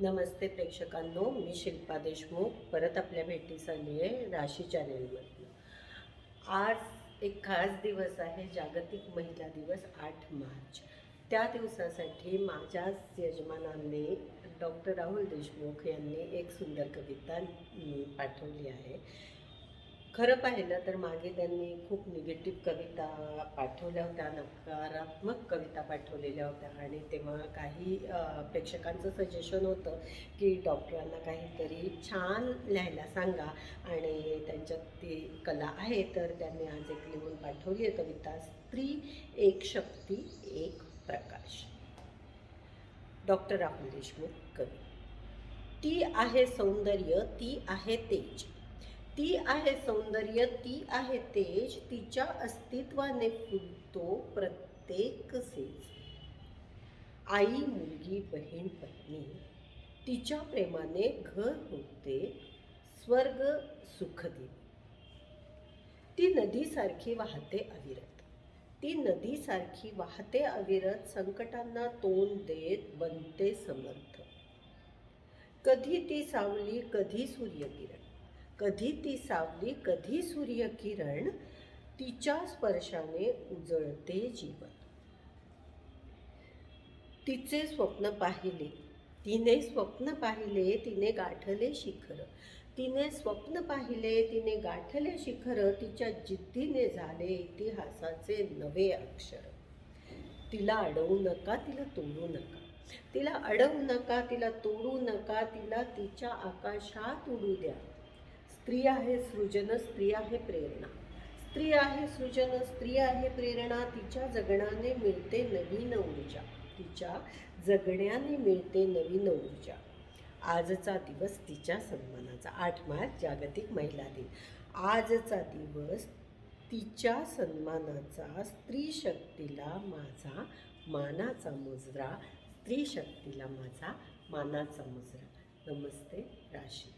नमस्ते प्रेक्षकांनो, मी शिल्पा देशमुख परत आपल्या भेटीस आली आहे राशी चॅनेलमधनं। आज एक खास दिवस आहे, जागतिक महिला दिवस 8 मार्च। त्या दिवसासाठी माझ्याच यजमानांनी डॉक्टर राहुल देशमुख यांनी एक सुंदर कविता पाठवली आहे। खरं पाहिलं तर मागे त्यांनी खूप निगेटिव्ह कविता पाठवल्या होत्या, नकारात्मक कविता पाठवलेल्या होत्या आणि तेव्हा काही प्रेक्षकांचं सजेशन होतं की डॉक्टरांना काहीतरी छान लिहायला सांगा आणि त्यांच्यात ती कला आहे। तर त्यांनी आज एक लिहून पाठवली आहे कविता, स्त्री एक शक्ती एक प्रकाश। डॉक्टर राहुल देशमुख कवी। ती आहे सौंदर्य, ती आहे तेज, ती आहे सौंदर्य, ती आहे तेज, तिच्या अस्तित्वाने फुलतो प्रत्येक सेज। आई, मुलगी, बहीण, पत्नी, तिच्या प्रेमाने घर होते स्वर्ग सुखदी। ती नदीसारखी वाहते अविरत, ती नदीसारखी वाहते अविरत, संकटांना तोंड देत बनते समर्थ। कधी ती सावली, कधी सूर्यकिरण, कधी ती सावली, कधी सूर्यकिरण, तिच्या स्पर्शाने उजळते जीवन। तिचे स्वप्न पाहिले, तिने स्वप्न पाहिले, तिने गाठले शिखर, तिने स्वप्न पाहिले, तिने गाठले शिखर, तिच्या जिद्दीने झाले इतिहासाचे नवे अक्षर। तिला अडवू नका, तिला तोडू नका, तिला अडवू नका, तिला तोडू नका, तिला तिच्या आकाशात उडू द्या। स्त्री आहे सृजन, स्त्री आहे प्रेरणा, स्त्री आहे सृजन, स्त्री आहे प्रेरणा, तिच्या जगण्याने मिळते नवीन ऊर्जा, तिच्या जगण्याने मिळते नवीन ऊर्जा। आजचा दिवस तिच्या सन्मानाचा, 8 मार्च जागतिक महिला दिन। आजचा दिवस तिच्या सन्मानाचा, स्त्री शक्तीला माझा मानाचा मुजरा, स्त्री शक्तीला माझा मानाचा मुजरा। नमस्ते राशी।